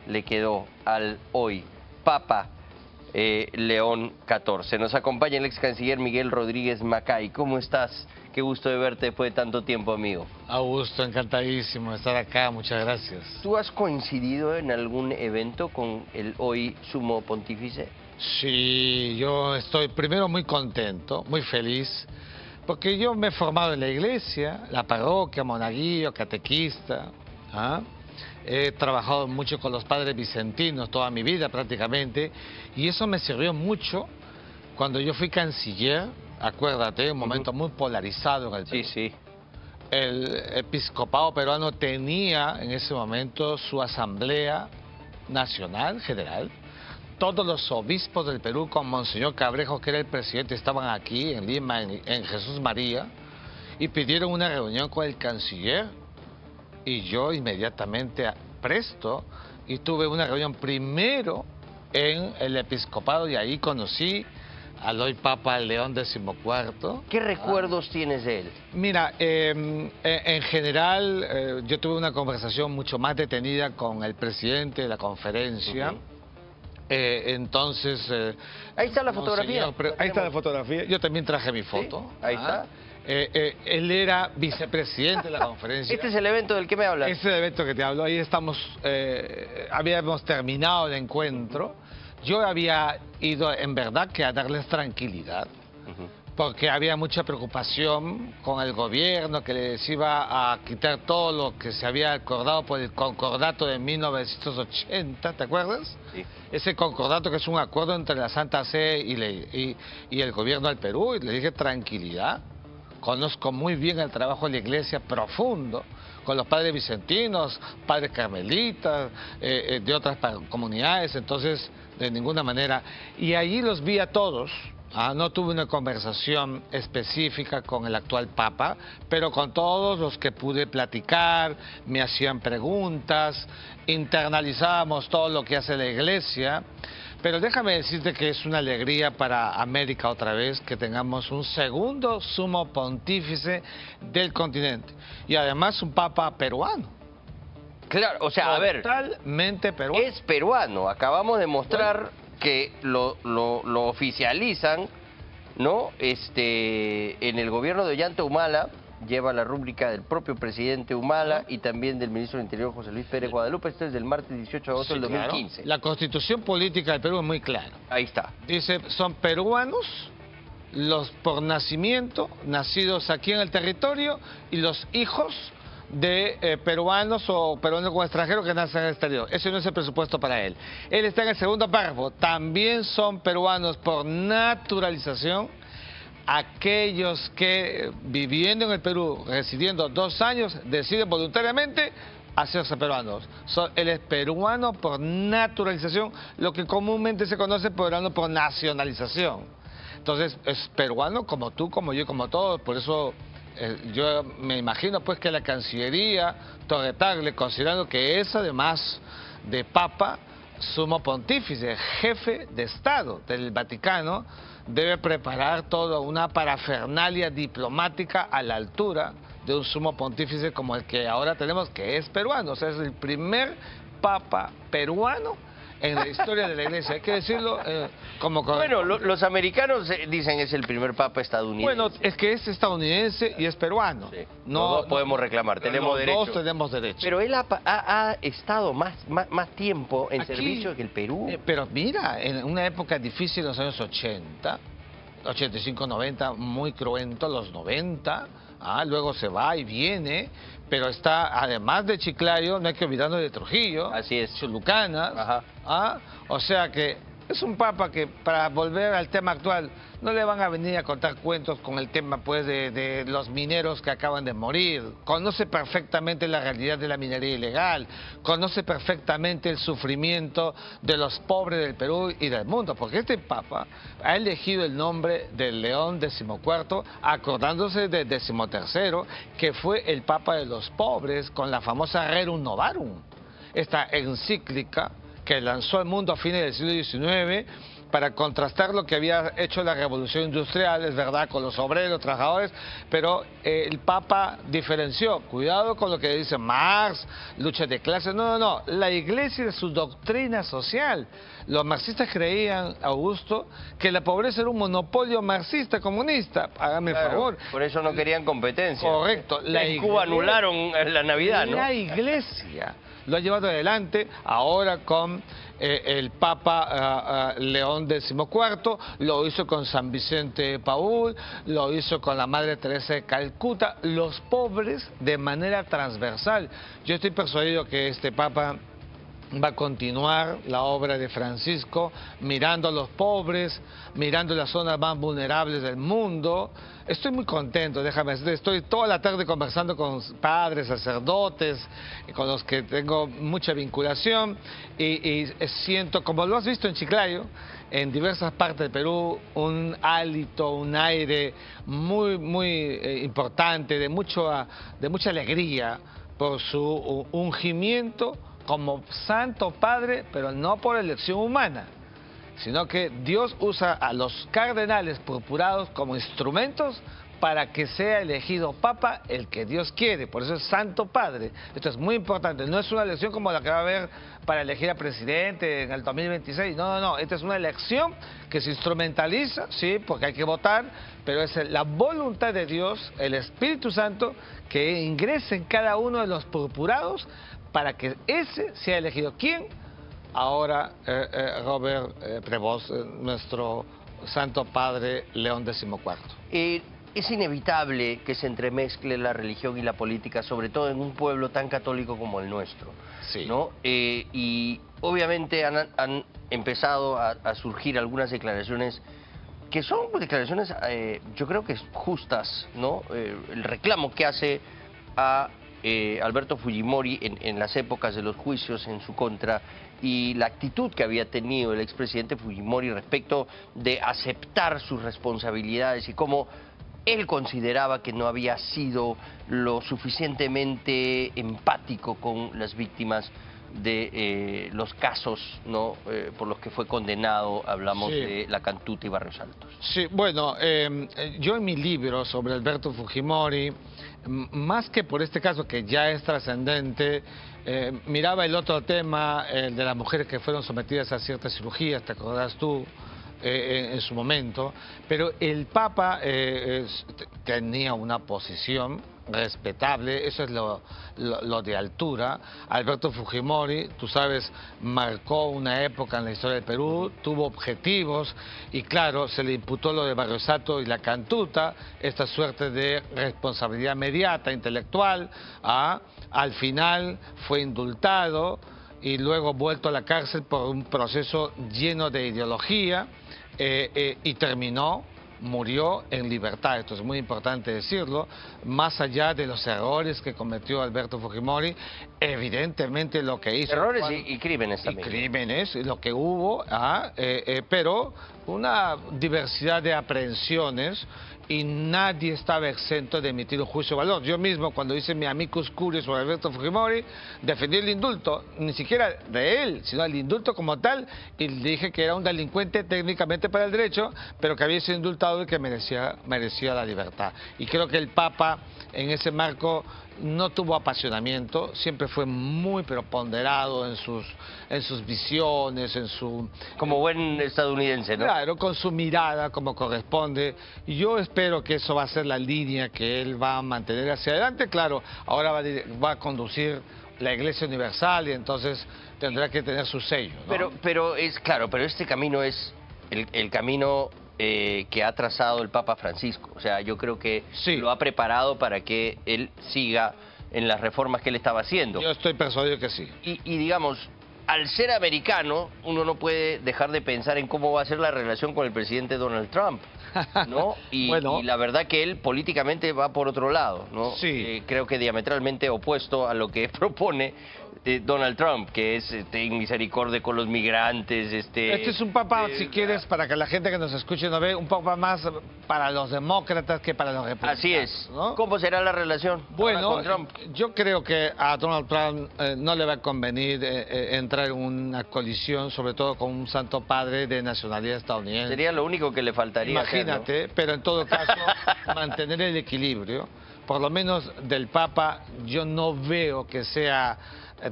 le quedó al hoy Papa León XIV. Nos acompaña el ex canciller Miguel Rodríguez Macay. ¿Cómo estás? Qué gusto de verte después de tanto tiempo, amigo. Augusto, encantadísimo de estar acá, muchas gracias. ¿Tú has coincidido en algún evento con el hoy sumo pontífice? Sí, yo estoy primero muy contento, muy feliz, porque yo me he formado en la iglesia, la parroquia, monaguillo, catequista. He trabajado mucho con los padres vicentinos toda mi vida prácticamente, y eso me sirvió mucho cuando yo fui canciller. Acuérdate, un momento muy polarizado en el Perú. Sí. El episcopado peruano tenía en ese momento su asamblea nacional general. Todos los obispos del Perú, con Monseñor Cabrejo, que era el presidente, estaban aquí en Lima, en Jesús María, y pidieron una reunión con el canciller. Y yo inmediatamente presto, y tuve una reunión primero en el episcopado, y ahí conocí al hoy Papa León XIV. ¿Qué recuerdos tienes de él? Mira, en general yo tuve una conversación mucho más detenida con el presidente de la conferencia. Entonces... ahí está la fotografía. Señor, ahí está la fotografía. Yo también traje mi foto. Sí, ahí está. Él era vicepresidente de la conferencia. Este es el evento del que me hablas. Este es el evento que te hablo. Ahí estamos, habíamos terminado el encuentro. Yo había ido en verdad que a darles tranquilidad, porque había mucha preocupación con el gobierno que les iba a quitar todo lo que se había acordado por el concordato de 1980, ¿te acuerdas? Sí. Ese concordato que es un acuerdo entre la Santa Sede y el gobierno del Perú, y le dije tranquilidad. Conozco muy bien el trabajo de la iglesia profundo, con los padres vicentinos, padres carmelitas, de otras comunidades, entonces de ninguna manera. Y allí los vi a todos. No tuve una conversación específica con el actual Papa, pero con todos los que pude platicar, me hacían preguntas, internalizábamos todo lo que hace la iglesia. Pero déjame decirte que es una alegría para América otra vez que tengamos un segundo sumo pontífice del continente. Y además un Papa peruano. Claro, o sea, a ver, totalmente peruano. Es peruano. Acabamos de mostrar que lo oficializan, ¿no? En el gobierno de Ollanta Humala lleva la rúbrica del propio presidente Humala y también del ministro del Interior José Luis Pérez Guadalupe. Esto es del martes 18 de agosto del 2015. Claro. La constitución política del Perú es muy clara. Ahí está. Dice, son peruanos los por nacimiento, nacidos aquí en el territorio, y los hijos de peruanos o peruanos con extranjeros que nacen en el exterior. Ese no es el presupuesto para él. Él está en el segundo párrafo. También son peruanos por naturalización aquellos que viviendo en el Perú, residiendo 2 años, deciden voluntariamente hacerse peruanos. Él es peruano por naturalización, lo que comúnmente se conoce peruano por nacionalización. Entonces es peruano como tú, como yo, como todos. Por eso yo me imagino pues que la Cancillería Torre-Tagle, considerando que es además de Papa, sumo pontífice, jefe de Estado del Vaticano, debe preparar toda una parafernalia diplomática a la altura de un sumo pontífice como el que ahora tenemos, que es peruano. O sea, es el primer papa peruano en la historia de la iglesia. Hay que decirlo como... Bueno, los americanos dicen es el primer papa estadounidense. Bueno, es que es estadounidense y es peruano. Sí. No podemos reclamar, tenemos derecho. Todos tenemos derecho. Pero él ha estado más tiempo en Aquí, servicio que el Perú. Pero mira, en una época difícil, en los años 80, 85, 90, muy cruento, los 90, luego se va y viene, pero está, además de Chiclayo, no hay que olvidarnos de Trujillo. Así es. Chulucanas. O sea que es un papa que, para volver al tema actual, no le van a venir a contar cuentos con el tema pues de los mineros que acaban de morir. Conoce perfectamente la realidad de la minería ilegal, conoce perfectamente el sufrimiento de los pobres del Perú y del mundo, porque este papa ha elegido el nombre del León XIV, acordándose del XIII, que fue el papa de los pobres, con la famosa Rerum Novarum, esta encíclica que lanzó al mundo a fines del siglo XIX para contrastar lo que había hecho la revolución industrial, es verdad, con los obreros, los trabajadores, pero el Papa diferenció, cuidado con lo que dice Marx, lucha de clases, no, la Iglesia es su doctrina social. Los marxistas creían, Augusto, que la pobreza era un monopolio marxista comunista, hágame el favor. Por eso no querían competencia. Correcto. En Cuba anularon la Navidad, ¿no? La Iglesia lo ha llevado adelante ahora con el Papa León XIV, lo hizo con San Vicente de Paúl, lo hizo con la Madre Teresa de Calcuta, los pobres de manera transversal. Yo estoy persuadido que este Papa va a continuar la obra de Francisco, mirando a los pobres, mirando las zonas más vulnerables del mundo. Estoy muy contento, déjame decirte, estoy toda la tarde conversando con padres, sacerdotes, con los que tengo mucha vinculación y siento, como lo has visto en Chiclayo, en diversas partes del Perú, un hálito, un aire muy importante, de mucha alegría por su ungimiento como Santo Padre, pero no por elección humana, sino que Dios usa a los cardenales purpurados como instrumentos para que sea elegido Papa el que Dios quiere. Por eso es Santo Padre. Esto es muy importante. No es una elección como la que va a haber para elegir a presidente en el 2026. No. Esta es una elección que se instrumentaliza, sí, porque hay que votar, pero es la voluntad de Dios, el Espíritu Santo, que ingrese en cada uno de los purpurados para que ese sea elegido. ¿Quién? Ahora Robert Prevost, nuestro Santo Padre León XIV. Es inevitable que se entremezcle la religión y la política, sobre todo en un pueblo tan católico como el nuestro, Sí. ¿no? Y obviamente han empezado a surgir algunas declaraciones que son declaraciones, yo creo que justas, ¿no? El reclamo que hace a Alberto Fujimori en las épocas de los juicios en su contra y la actitud que había tenido el expresidente Fujimori respecto de aceptar sus responsabilidades y cómo él consideraba que no había sido lo suficientemente empático con las víctimas de los casos, ¿no? Por los que fue condenado, hablamos Sí. de La Cantuta y Barrios Altos. Sí, bueno, yo en mi libro sobre Alberto Fujimori, más que por este caso que ya es trascendente, miraba el otro tema, el de las mujeres que fueron sometidas a ciertas cirugías, ¿te acordás tú? En su momento, pero el Papa tenía una posición respetable, eso es lo de altura. Alberto Fujimori, tú sabes, marcó una época en la historia del Perú, tuvo objetivos y claro, se le imputó lo de Barrios Altos y La Cantuta, esta suerte de responsabilidad mediata, intelectual, al final fue indultado y luego vuelto a la cárcel por un proceso lleno de ideología y murió en libertad. Esto es muy importante decirlo, más allá de los errores que cometió Alberto Fujimori, evidentemente lo que hizo... Errores y crímenes también. Y crímenes, lo que hubo, pero una diversidad de aprehensiones y nadie estaba exento de emitir un juicio de valor. Yo mismo, cuando hice mi amicus curiae sobre Alberto Fujimori, defendí el indulto, ni siquiera de él, sino el indulto como tal, y le dije que era un delincuente técnicamente para el derecho, pero que había sido indultado y que merecía la libertad. Y creo que el Papa, en ese marco, no tuvo apasionamiento, siempre fue muy pero ponderado en sus visiones, en su... Como buen estadounidense, ¿no? Claro, con su mirada como corresponde. Y yo espero que eso va a ser la línea que él va a mantener hacia adelante. Claro, ahora va a conducir la Iglesia Universal y entonces tendrá que tener su sello, ¿no? Pero es claro, pero este camino es el camino que ha trazado el Papa Francisco. O sea, yo creo que Sí. lo ha preparado para que él siga en las reformas que él estaba haciendo. Yo estoy persuadido que sí. Y digamos, al ser americano, uno no puede dejar de pensar en cómo va a ser la relación con el presidente Donald Trump, ¿no? Bueno. Y la verdad que él políticamente va por otro lado, ¿no? Sí. Creo que diametralmente opuesto a lo que propone Donald Trump, que es misericordia con los migrantes. Este es un papa, si quieres, para que la gente que nos escuche no ve, un papa más para los demócratas que para los republicanos. Así es. ¿No? ¿Cómo será la relación Bueno, con Trump? yo creo que a Donald Trump no le va a convenir entrar en una colisión, sobre todo con un santo padre de nacionalidad estadounidense. Sería lo único que le faltaría. Imagínate, hacer, ¿no? pero en todo caso, mantener el equilibrio. Por lo menos del Papa, yo no veo que sea,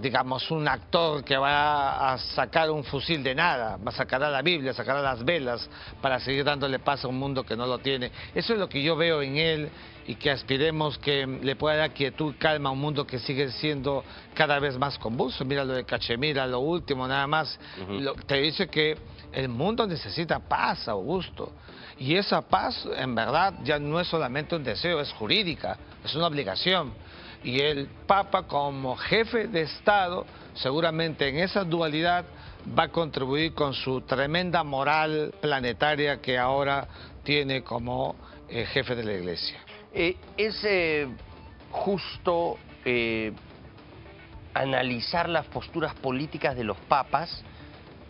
digamos, un actor que va a sacar un fusil de nada, va a sacar a la Biblia, sacar a las velas para seguir dándole paz a un mundo que no lo tiene. Eso es lo que yo veo en él y que aspiremos que le pueda dar quietud y calma a un mundo que sigue siendo cada vez más convulso. Mira lo de Cachemira, lo último, nada más. Te dice que el mundo necesita paz, Augusto. Y esa paz, en verdad, ya no es solamente un deseo, es jurídica, es una obligación. Y el Papa, como jefe de Estado, seguramente en esa dualidad va a contribuir con su tremenda moral planetaria que ahora tiene como jefe de la Iglesia. ¿Es justo analizar las posturas políticas de los papas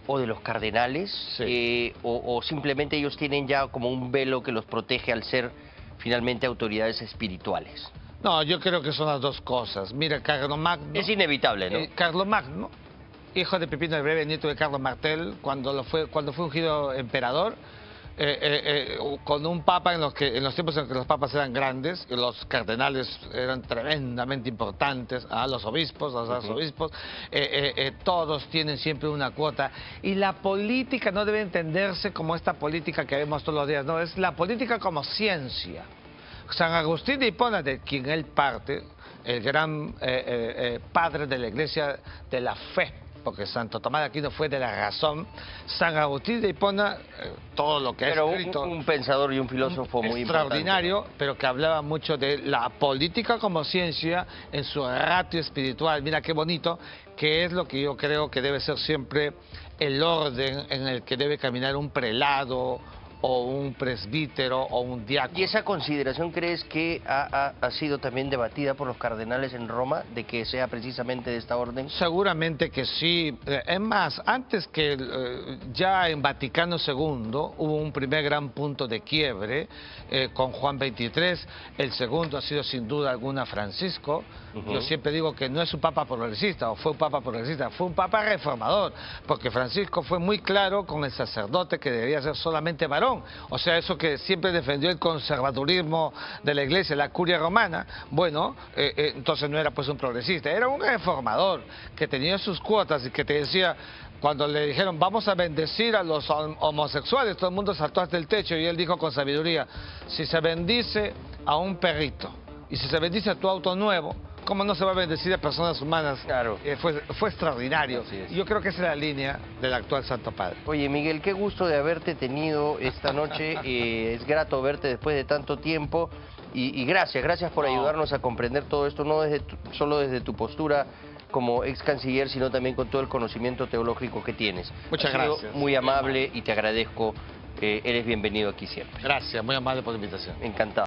o de los cardenales? Sí. O simplemente ellos tienen ya como un velo que los protege al ser finalmente autoridades espirituales? No, yo creo que son las dos cosas. Mira, Carlomagno... Es inevitable, ¿no? Carlomagno, hijo de Pipino el Breve, nieto de Carlos Martel, cuando fue ungido emperador, con un papa en los tiempos en que los papas eran grandes, y los cardenales eran tremendamente importantes, los obispos, los arzobispos, todos tienen siempre una cuota. Y la política no debe entenderse como esta política que vemos todos los días, no, es la política como ciencia. San Agustín de Hipona, de quien él parte, el gran padre de la Iglesia de la fe, porque Santo Tomás de Aquino fue de la razón. San Agustín de Hipona, todo lo que ha escrito... un pensador y un filósofo muy extraordinario, importante, ¿no? pero que hablaba mucho de la política como ciencia en su ratio espiritual. Mira qué bonito, que es lo que yo creo que debe ser siempre el orden en el que debe caminar un prelado o un presbítero o un diácono. ¿Y esa consideración crees que ha sido también debatida por los cardenales en Roma, de que sea precisamente de esta orden? Seguramente que sí. Es más, antes que ya en Vaticano II hubo un primer gran punto de quiebre con Juan XXIII. El segundo ha sido sin duda alguna Francisco. Yo siempre digo que no es un papa progresista o fue un papa progresista, fue un papa reformador, porque Francisco fue muy claro con el sacerdote que debería ser solamente varón. O sea, eso que siempre defendió el conservadurismo de la Iglesia, la curia romana, bueno, entonces no era pues un progresista, era un reformador que tenía sus cuotas y que te decía, cuando le dijeron vamos a bendecir a los homosexuales, todo el mundo saltó hasta el techo y él dijo con sabiduría, si se bendice a un perrito y si se bendice a tu auto nuevo, ¿cómo no se va a bendecir a personas humanas? Claro. Fue extraordinario. Es. Yo creo que esa es la línea del actual Santo Padre. Oye, Miguel, qué gusto de haberte tenido esta noche. Es grato verte después de tanto tiempo. Y gracias por ayudarnos a comprender todo esto, no solo desde tu postura como ex canciller, sino también con todo el conocimiento teológico que tienes. Muchas gracias. Muy amable y te agradezco. Eres bienvenido aquí siempre. Gracias, muy amable por la invitación. Encantado.